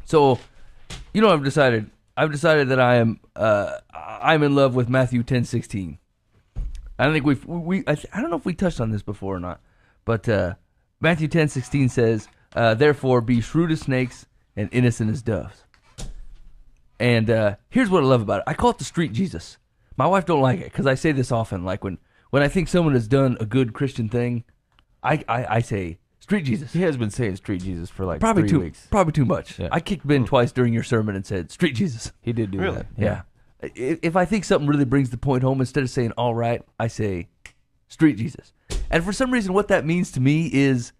So, you know what I've decided? I've decided that I'm in love with Matthew 10:16. I don't think I don't know if we touched on this before or not, but Matthew 10:16 says, "Therefore be shrewd as snakes and innocent as doves." And here's what I love about it. I call it the street Jesus. My wife don't like it because I say this often. Like when I think someone has done a good Christian thing, I say street Jesus. He has been saying street Jesus for like Probably 3 weeks. Probably too much. Yeah. I kicked Ben twice during your sermon and said street Jesus. He did do that. Yeah. If I think something really brings the point home, instead of saying all right, I say street Jesus. And for some reason, what that means to me is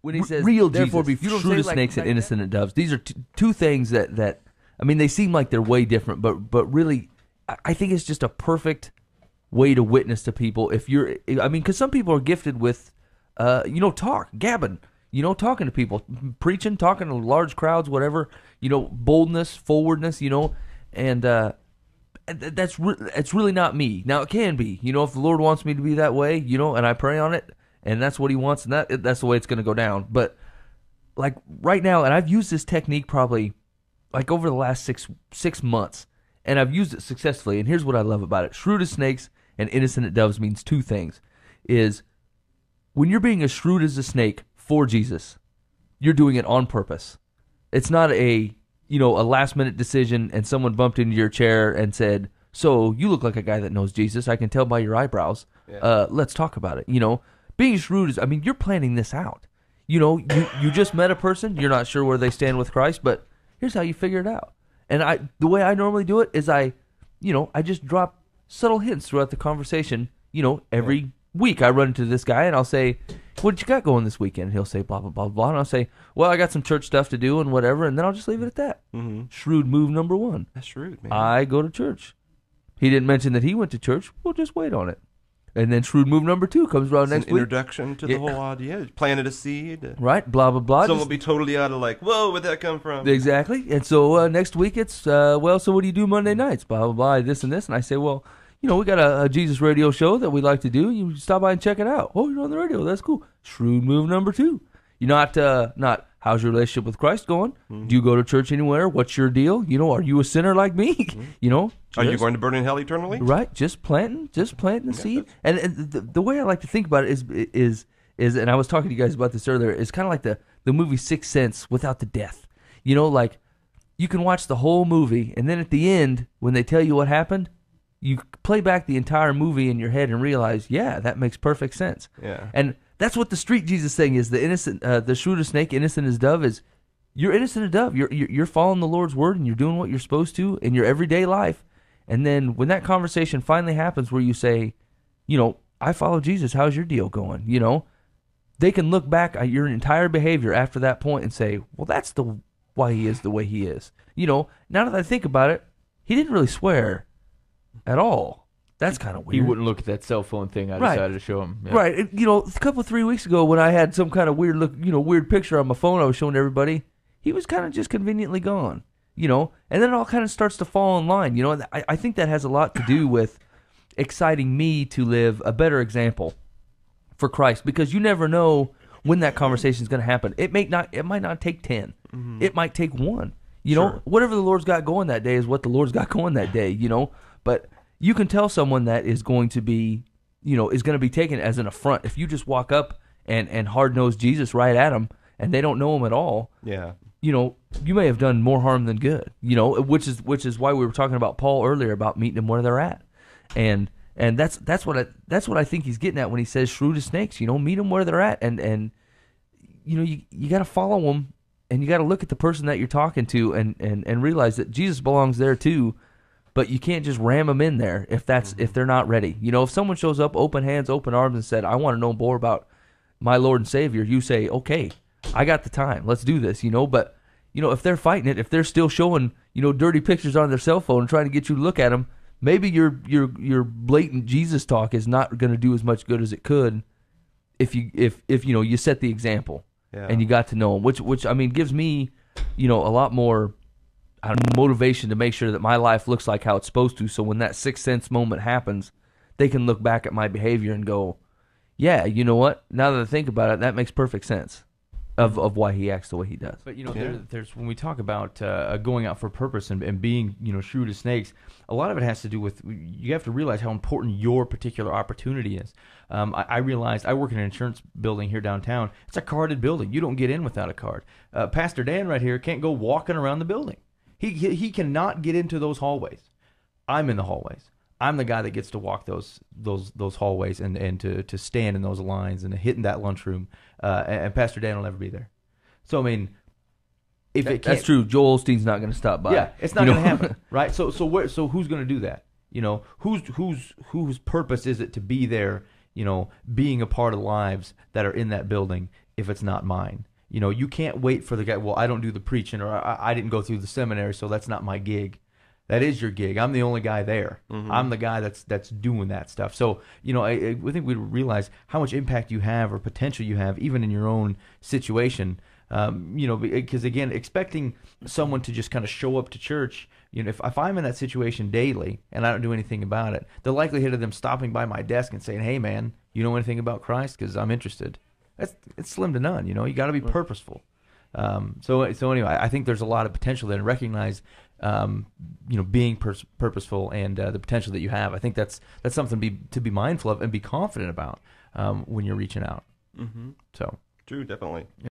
when he says real therefore Jesus. be shrewd as snakes and innocent as doves. These are two things that I mean, they seem like they're way different, but really, I think it's just a perfect way to witness to people. Because some people are gifted with, gabbing, talking to people, preaching, talking to large crowds, whatever, boldness, forwardness, and it's really not me. Now it can be, if the Lord wants me to be that way, and I pray on it, and that's what He wants, and that's the way it's going to go down. But like right now, and I've used this technique probably like over the last six months, and I've used it successfully. And here's what I love about it: shrewd as snakes and innocent as doves means two things. Is when you're being as shrewd as a snake for Jesus, you're doing it on purpose. It's not a last minute decision and someone bumped into your chair and said, "So you look like a guy that knows Jesus. I can tell by your eyebrows. Yeah. Let's talk about it." Being shrewd is, you're planning this out. You just met a person. You're not sure where they stand with Christ, but here's how you figure it out. And the way I normally do it is I just drop subtle hints throughout the conversation. Every week I run into this guy and I'll say, "What you got going this weekend?" And he'll say blah, blah, blah, blah. And I'll say, "Well, I got some church stuff to do and whatever." And then I'll just leave it at that. Mm-hmm. Shrewd move number one. That's shrewd, man. I go to church. He didn't mention that he went to church. We'll just wait on it. And then shrewd move number two comes around next week. Introduction to the whole idea. Planted a seed. Right, blah, blah, blah. Some will be totally out of whoa, where'd that come from? Exactly. And so next week it's, so what do you do Monday nights? Blah, blah, blah, this and this. And I say, well, we got a Jesus radio show that we like to do. You stop by and check it out. Oh, you're on the radio. That's cool. Shrewd move number two. You're not how's your relationship with Christ going? Mm-hmm. Do you go to church anywhere? What's your deal? Are you a sinner like me? Mm-hmm. Are you going to burn in hell eternally? Right. Just planting the seed. And the way I like to think about it is and I was talking to you guys about this earlier, is kind of like the movie Sixth Sense without the death. Like you can watch the whole movie and then at the end when they tell you what happened, you play back the entire movie in your head and realize, yeah, that makes perfect sense. Yeah. And that's what the street Jesus thing is. The innocent, the shrewd as snake, innocent as dove is. You're innocent as dove. You're following the Lord's word and you're doing what you're supposed to in your everyday life. And then when that conversation finally happens, where you say, I follow Jesus. How's your deal going? They can look back at your entire behavior after that point and say, well, that's why he is the way he is. Now that I think about it, he didn't really swear at all. That's kind of weird. He wouldn't look at that cell phone thing I decided to show him. Yeah. Right. A 3 weeks ago when I had some kind of weird picture on my phone I was showing everybody, he was kind of just conveniently gone, and then it all kind of starts to fall in line, and I think that has a lot to do with exciting me to live a better example for Christ, because you never know when that conversation is going to happen. It might not take 10. Mm-hmm. It might take 1. Sure. Whatever the Lord's got going that day is what the Lord's got going that day, but you can tell someone that is going to be, is going to be taken as an affront if you just walk up and hard-nosed Jesus right at them and they don't know him at all. Yeah. You may have done more harm than good, which is why we were talking about Paul earlier about meeting them where they're at. And that's what I think he's getting at when he says shrewd as snakes, meet them where they're at. And you got to follow them and you got to look at the person that you're talking to and realize that Jesus belongs there too. But you can't just ram them in there if they're not ready. If someone shows up, open hands, open arms, and said, "I want to know more about my Lord and Savior," you say, "Okay, I got the time. Let's do this." But if they're fighting it, if they're still showing dirty pictures on their cell phone and trying to get you to look at them, maybe your blatant Jesus talk is not going to do as much good as it could if you set the example and you got to know them, which gives me a lot more motivation to make sure that my life looks like how it's supposed to. So when that sixth sense moment happens, they can look back at my behavior and go, yeah, you know what? Now that I think about it, that makes perfect sense. of why he acts the way he does. But there's when we talk about going out for purpose and being shrewd as snakes, a lot of it has to do with you have to realize how important your particular opportunity is. I realized I work in an insurance building here downtown. It's a carded building. You don't get in without a card. Pastor Dan right here can't go walking around the building. He cannot get into those hallways. I'm in the hallways. I'm the guy that gets to walk those hallways and to stand in those lines and to hit in that lunchroom. And Pastor Dan will never be there. So I mean, if it can't, that's true. Joel Osteen's not going to stop by. Yeah, it's not going to happen, right? So who's going to do that? Whose purpose is it to be there? Being a part of lives that are in that building. If it's not mine, you can't wait for the guy. Well, I don't do the preaching, or I didn't go through the seminary, so that's not my gig. That is your gig. I'm the only guy there. Mm-hmm. I'm the guy that's doing that stuff. So, I think we realize how much impact you have or potential you have, even in your own situation. Because again, expecting someone to just kind of show up to church, if I'm in that situation daily and I don't do anything about it, the likelihood of them stopping by my desk and saying, "Hey, man, you know anything about Christ? Because I'm interested." It's slim to none. You got to be purposeful. So anyway, I think there's a lot of potential there, and recognize, being purposeful and the potential that you have. I think that's something to be mindful of and be confident about when you're reaching out. Mm-hmm. So true, definitely.